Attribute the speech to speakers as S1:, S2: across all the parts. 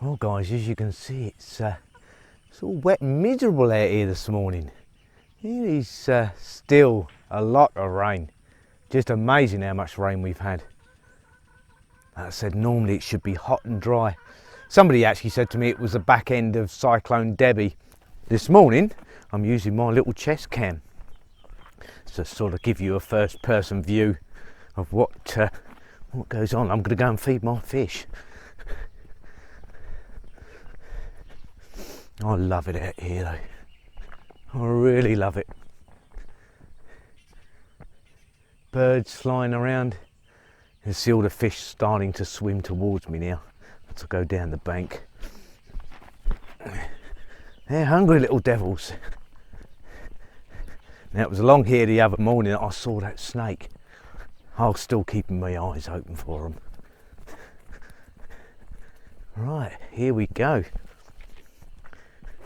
S1: Well guys, as you can see, it's all wet and miserable out here this morning. It is still a lot of rain. Just amazing how much rain we've had. Like I said, normally it should be hot and dry. Somebody actually said to me it was the back end of Cyclone Debbie. This morning I'm using my little chest cam to sort of give you a first person view of what goes on. I'm going to go and feed my fish. I love it out here though. I really love it. Birds flying around. You see all the fish starting to swim towards me now to go down the bank. They're hungry little devils. Now it was along here the other morning that I saw that snake. I was still keeping my eyes open for them. Right, here we go.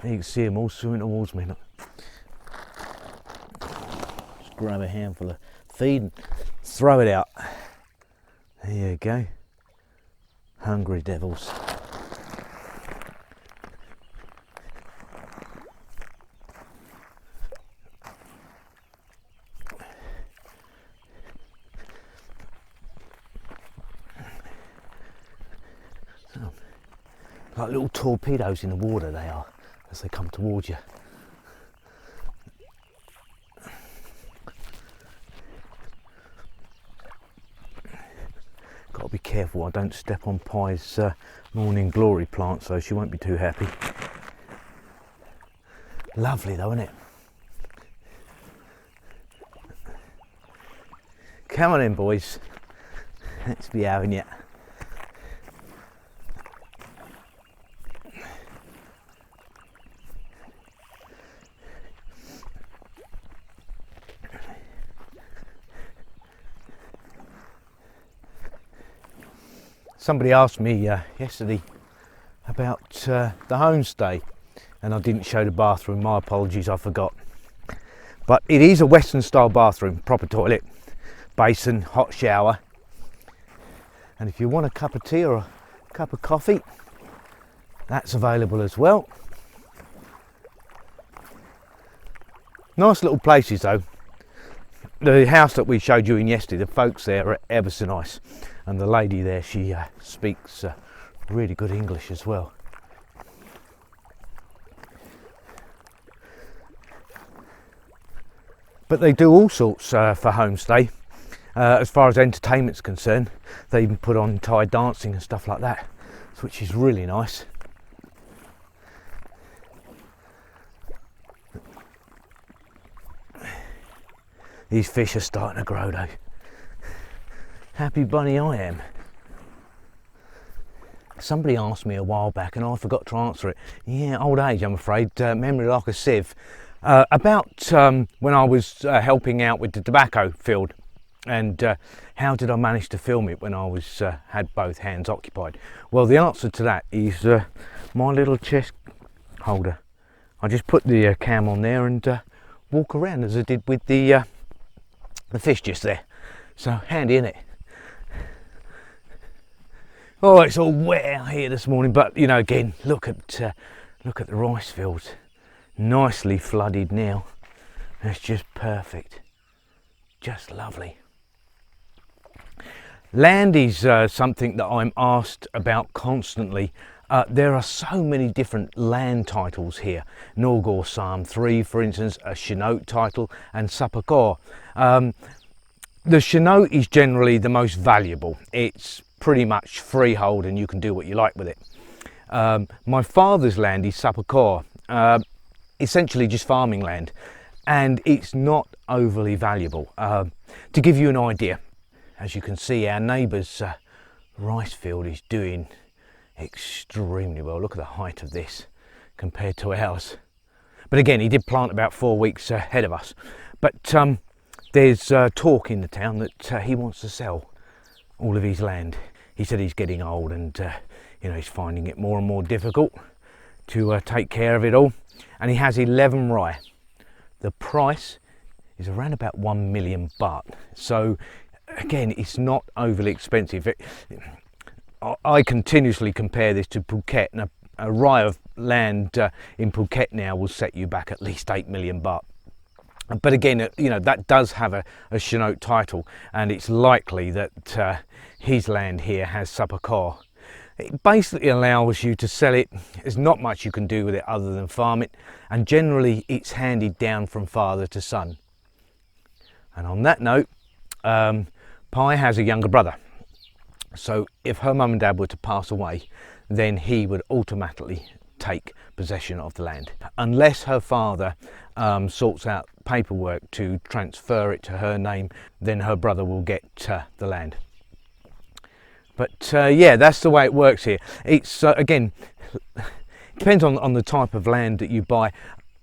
S1: You can see them all swimming towards me. Look. Just grab a handful of feed and throw it out. There you go. Hungry devils. Like little torpedoes in the water they are as they come towards you. Got to be careful I don't step on Pi's morning glory plant, so she won't be too happy. Lovely though, isn't it? Come on in boys, let's be having it. Somebody asked me yesterday about the homestay, and I didn't show the bathroom. My apologies, I forgot. But it is a Western style bathroom, proper toilet, basin, hot shower. And if you want a cup of tea or a cup of coffee, that's available as well. Nice little places though. The house that we showed you in yesterday, the folks there are ever so nice. And the lady there, she speaks really good English as well. But they do all sorts for homestay. As far as entertainment's concerned, they even put on Thai dancing and stuff like that, which is really nice. These fish are starting to grow though. Happy bunny I am. Somebody asked me a while back and I forgot to answer it. Yeah, old age I'm afraid, memory like a sieve. About when I was helping out with the tobacco field, and how did I manage to film it when I was had both hands occupied? Well, the answer to that is my little chest holder. I just put the cam on there and walk around as I did with the fish just there. So handy, innit? Oh, it's all wet out here this morning, but you know, again, look at the rice fields, nicely flooded now. That's just perfect, just lovely. Land is something that I'm asked about constantly. There are so many different land titles here. Norgor Psalm 3, for instance, a Chinook title, and Sapakor. The Chinook is generally the most valuable. It's pretty much freehold and you can do what you like with it. My father's land is Sapakor, essentially just farming land, and it's not overly valuable. To give you an idea, as you can see, our neighbour's rice field is doing extremely well. Look at the height of this compared to ours. But again, he did plant about 4 weeks ahead of us. But there's talk in the town that he wants to sell all of his land. He said he's getting old and you know, he's finding it more and more difficult to take care of it all. And he has 11 rye. The price is around about 1 million baht. So again, it's not overly expensive. I continuously compare this to Phuket, and a rai of land in Phuket now will set you back at least 8 million baht. But again, you know, that does have a Chinook title, and it's likely that his land here has Sapakor. It basically allows you to sell it. There's not much you can do with it other than farm it, and generally it's handed down from father to son. And on that note, Pai has a younger brother. So if her mum and dad were to pass away, then he would automatically take possession of the land. Unless her father sorts out paperwork to transfer it to her name, then her brother will get the land. But yeah, that's the way it works here. It's again, depends on the type of land that you buy.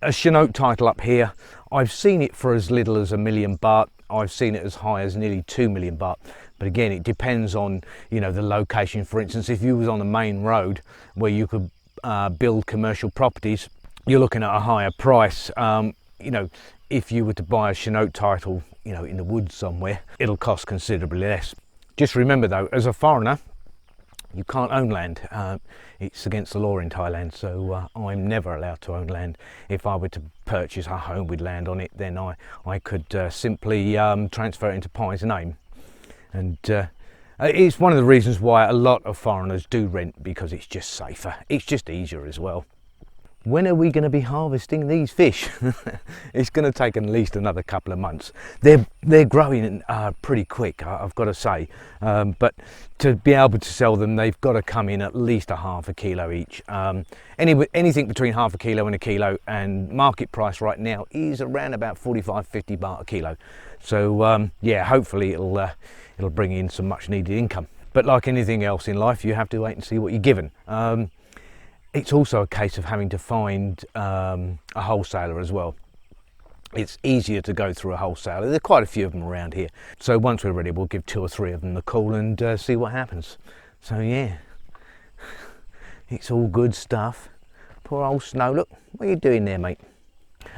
S1: A Chinook title up here, I've seen it for as little as 1 million baht. I've seen it as high as nearly 2 million baht. But again, it depends on, you know, the location. For instance, if you was on a main road where you could build commercial properties, you're looking at a higher price. You know, if you were to buy a Chinook title, you know, in the woods somewhere, it'll cost considerably less. Just remember though, as a foreigner, you can't own land. It's against the law in Thailand, so I'm never allowed to own land. If I were to purchase a home with land on it, then I could simply transfer it into Pai's name. And it's one of the reasons why a lot of foreigners do rent, because it's just safer. It's just easier as well. When are we going to be harvesting these fish? It's going to take at least another couple of months. They're growing pretty quick, I've got to say. But to be able to sell them, they've got to come in at least a half a kilo each. Anything between half a kilo and a kilo, and market price right now is around about 45-50 baht a kilo. So yeah, hopefully it'll bring in some much needed income. But like anything else in life, you have to wait and see what you're given. It's also a case of having to find a wholesaler as well. It's easier to go through a wholesaler. There are quite a few of them around here. So once we're ready, we'll give 2 or 3 of them the call and see what happens. So yeah, it's all good stuff. Poor old Snow, look, what are you doing there, mate?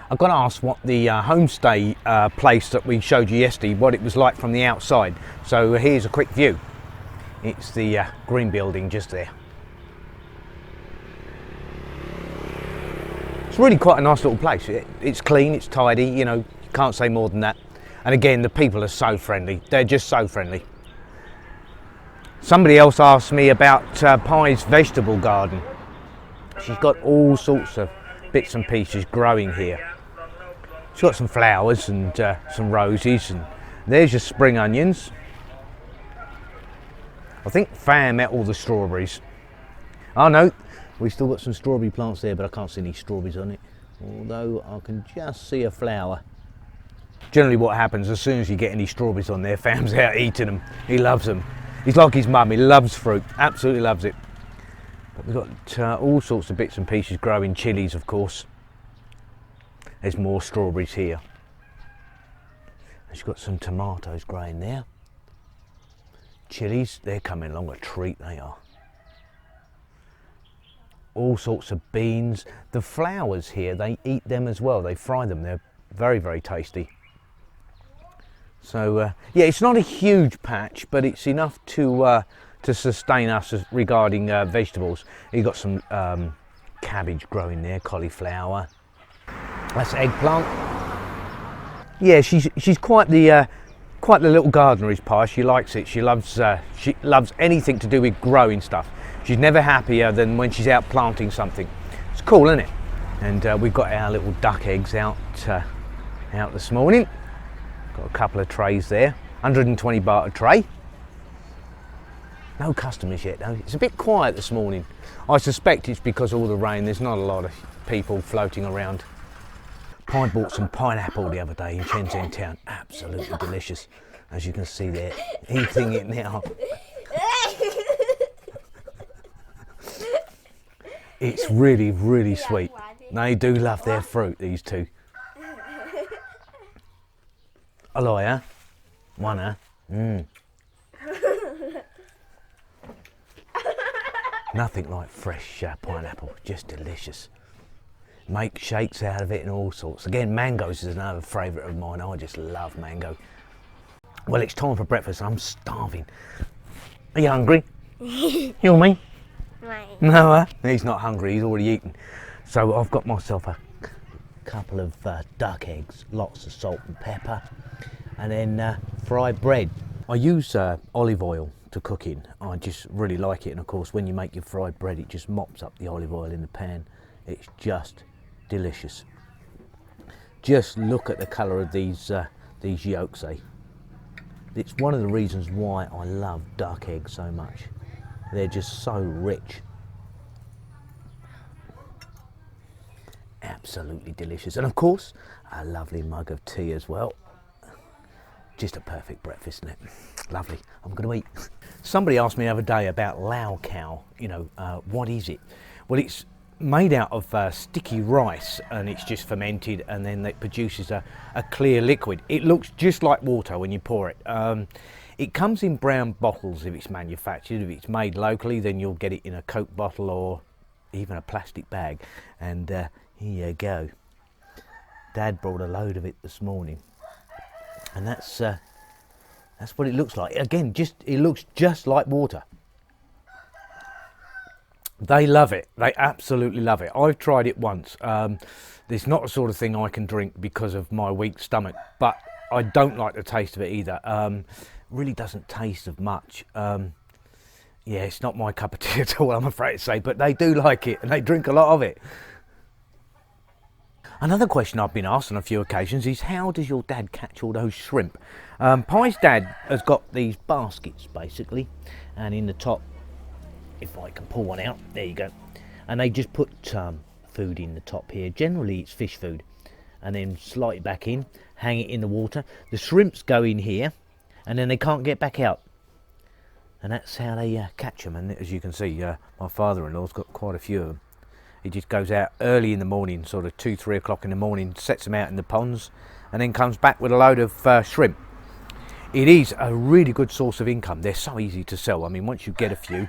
S1: I've got to ask what the homestay place that we showed you yesterday, what it was like from the outside. So here's a quick view. It's the green building just there. It's really quite a nice little place. It's clean, it's tidy, you know, you can't say more than that. And again, the people are so friendly. They're just so friendly. Somebody else asked me about Pai's vegetable garden. She's got all sorts of bits and pieces growing here. She's got some flowers and some roses, and there's your spring onions. I think Fan met all the strawberries. Oh no, we've still got some strawberry plants there, but I can't see any strawberries on it, although I can just see a flower. Generally what happens, as soon as you get any strawberries on there, Fam's out eating them. He loves them. He's like his mum, he loves fruit, absolutely loves it. But we've got all sorts of bits and pieces growing, chilies of course. There's more strawberries here. She's got some tomatoes growing there. Chilies, they're coming along a treat, they are. All sorts of beans. The flowers here, they eat them as well. They fry them. They're very, very tasty. So yeah, it's not a huge patch, but it's enough to sustain us regarding vegetables. You've got some cabbage growing there, cauliflower. That's eggplant. Yeah, she's quite the little gardener is Pai. She likes it. She loves anything to do with growing stuff. She's never happier than when she's out planting something. It's cool, isn't it? And we've got our little duck eggs out this morning. Got a couple of trays there, 120 baht a tray. No customers yet though. It's a bit quiet this morning. I suspect it's because of all the rain. There's not a lot of people floating around. Pai bought some pineapple the other day in Shenzhen town. Absolutely delicious. As you can see there, eating it now. It's really, really sweet. They do love their fruit, these two. Aloy, huh? One, huh? Nothing like fresh pineapple, just delicious. Make shakes out of it and all sorts. Again, mangoes is another favourite of mine. I just love mango. Well, it's time for breakfast. I'm starving. Are you hungry? You and me?
S2: Right.
S1: No, he's not hungry, he's already eaten. So I've got myself a couple of duck eggs, lots of salt and pepper, and then fried bread. I use olive oil to cook in. I just really like it, and of course when you make your fried bread it just mops up the olive oil in the pan. It's just delicious. Just look at the colour of these yolks, eh? It's one of the reasons why I love duck eggs so much. They're just so rich. Absolutely delicious. And of course, a lovely mug of tea as well. Just a perfect breakfast, isn't it? Lovely. I'm going to eat. Somebody asked me the other day about Lao cow. You know, what is it? Well, it's made out of sticky rice, and it's just fermented, and then it produces a clear liquid. It looks just like water when you pour it. It comes in brown bottles if it's manufactured. If it's made locally, then you'll get it in a Coke bottle or even a plastic bag. And here you go. Dad brought a load of it this morning, and that's what it looks like. Again, it looks just like water. They love it. They absolutely love it. I've tried it once. It's not the sort of thing I can drink because of my weak stomach, but I don't like the taste of it either. Really doesn't taste of much. Yeah, it's not my cup of tea at all, I'm afraid to say, but they do like it and they drink a lot of it. Another question I've been asked on a few occasions is, how does your dad catch all those shrimp? Pi's dad has got these baskets basically, and in the top, if I can pull one out, there you go, and they just put food in the top here. Generally it's fish food, and then slide it back in, hang it in the water. The shrimps go in here and then they can't get back out, and that's how they catch them. And as you can see, my father-in-law's got quite a few of them. He just goes out early in the morning, sort of 2-3 o'clock in the morning, sets them out in the ponds, and then comes back with a load of shrimp. It is a really good source of income. They're so easy to sell. I mean, once you get a few,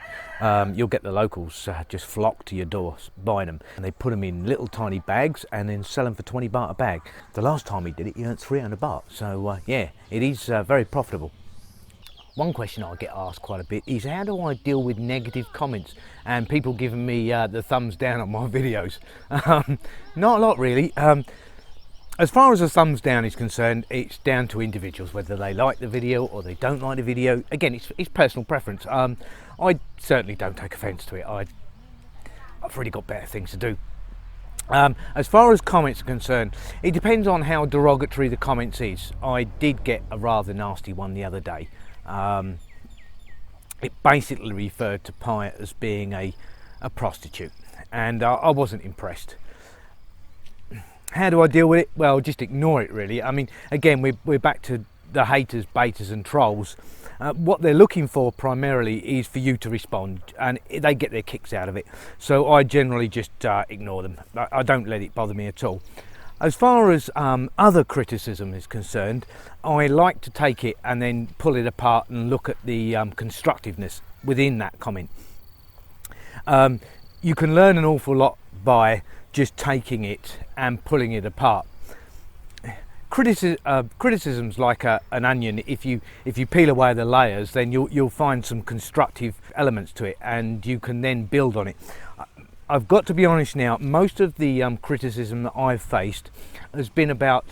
S1: you'll get the locals just flock to your door buying them, and they put them in little tiny bags and then sell them for 20 baht a bag. The last time he did it, he earned 300 baht. So yeah, it is very profitable. One question I get asked quite a bit is, how do I deal with negative comments and people giving me the thumbs down on my videos? Not a lot really. As far as a thumbs down is concerned, it's down to individuals, whether they like the video or they don't like the video. Again, it's personal preference. I certainly don't take offence to it. I've really got better things to do. As far as comments are concerned, it depends on how derogatory the comments is. I did get a rather nasty one the other day. It basically referred to Pi as being a prostitute, and I wasn't impressed. How do I deal with it? Well, just ignore it really. I mean, again, we're back to the haters, baiters and trolls. What they're looking for primarily is for you to respond, and they get their kicks out of it. So I generally just ignore them. I don't let it bother me at all. As far as other criticism is concerned, I like to take it and then pull it apart and look at the constructiveness within that comment. You can learn an awful lot by just taking it and pulling it apart. Criticism's like an onion. If you peel away the layers, then you'll find some constructive elements to it, and you can then build on it. I've got to be honest now, most of the criticism that I've faced has been about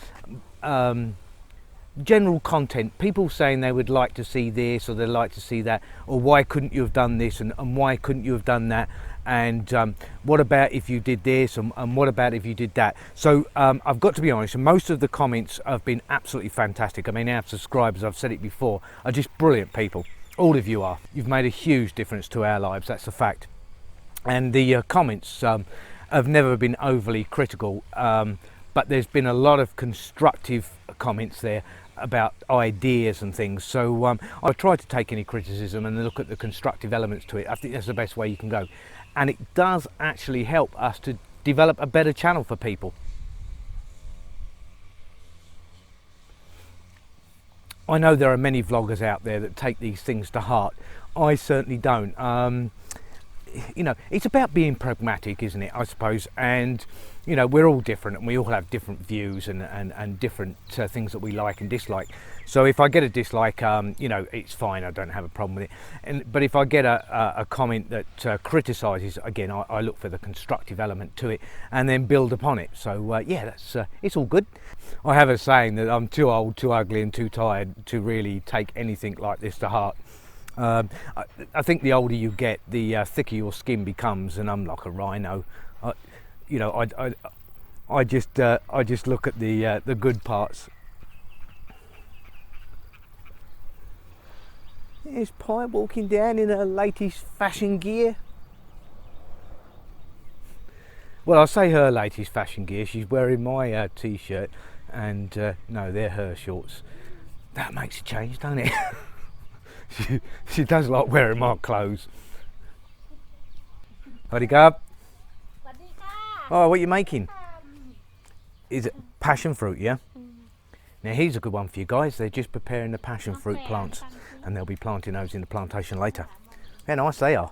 S1: general content. People saying they would like to see this or they'd like to see that, or why couldn't you have done this, and why couldn't you have done that, and what about if you did this, and what about if you did that. So I've got to be honest, most of the comments have been absolutely fantastic. I mean, our subscribers, I've said it before, are just brilliant people. All of you are. You've made a huge difference to our lives, that's a fact. And the comments have never been overly critical, but there's been a lot of constructive comments there about ideas and things. So I try to take any criticism and look at the constructive elements to it. I think that's the best way you can go, and it does actually help us to develop a better channel for people. I know there are many vloggers out there that take these things to heart. I certainly don't. you know, it's about being pragmatic, isn't it, I suppose. And you know, we're all different and we all have different views and different things that we like and dislike. So if I get a dislike, you know, it's fine, I don't have a problem with it. But if I get a comment that criticises, again, I look for the constructive element to it and then build upon it. So yeah, that's it's all good. I have a saying that I'm too old, too ugly and too tired to really take anything like this to heart. I think the older you get, the thicker your skin becomes, and I'm like a rhino. You know, I just look at the good parts. There's Pi walking down in her latest fashion gear. Well, I say her latest fashion gear. She's wearing my t-shirt, and no, they're her shorts. That makes a change, doesn't it? she does like wearing my clothes. Howdy-go. Oh, what are you making? Is it passion fruit, yeah? Now here's a good one for you guys. They're just preparing the passion fruit plants, and they'll be planting those in the plantation later. How nice they are.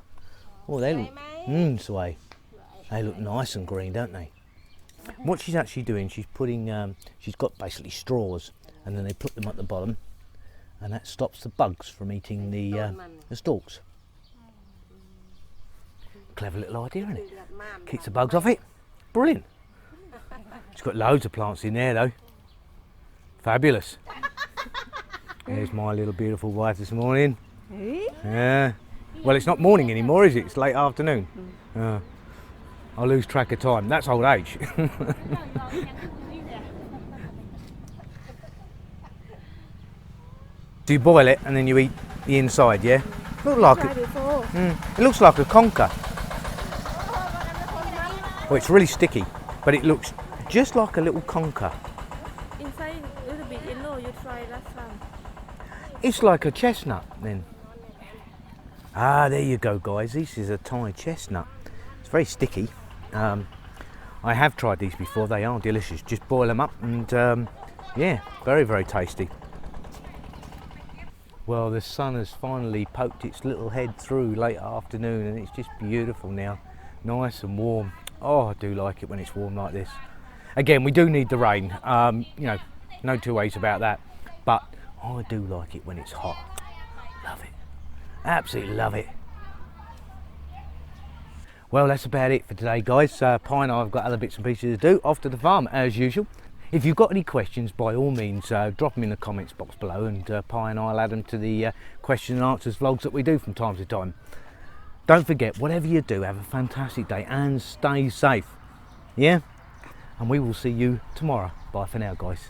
S1: Oh, they look, sway. They look nice and green, don't they? What she's actually doing, she's putting, she's got basically straws, and then they put them at the bottom, and that stops the bugs from eating the stalks. Clever little idea, isn't it? Keeps the bugs off it. Brilliant. She's got loads of plants in there though. Fabulous. There's my little beautiful wife this morning. Yeah. Well, it's not morning anymore, is it? It's late afternoon. I lose track of time. That's old age. Do you boil it and then you eat the inside, yeah? Look like it looks like a conker. Well, it's really sticky, but it looks just like a little conker.
S2: Inside a little bit yellow, you try last one.
S1: It's like a chestnut then. Ah, there you go, guys. This is a Thai chestnut. It's very sticky. I have tried these before. They are delicious. Just boil them up and yeah, very, very tasty. Well, the sun has finally poked its little head through late afternoon and it's just beautiful now. Nice and warm. Oh, I do like it when it's warm like this. Again, we do need the rain. You know, no two ways about that. But I do like it when it's hot. Love it. Absolutely love it. Well, that's about it for today, guys. Pi and I have got other bits and pieces to do. Off to the farm, as usual. If you've got any questions, by all means, drop them in the comments box below, and Pi and I will add them to the question and answers vlogs that we do from time to time. Don't forget, whatever you do, have a fantastic day and stay safe. Yeah? And we will see you tomorrow. Bye for now, guys.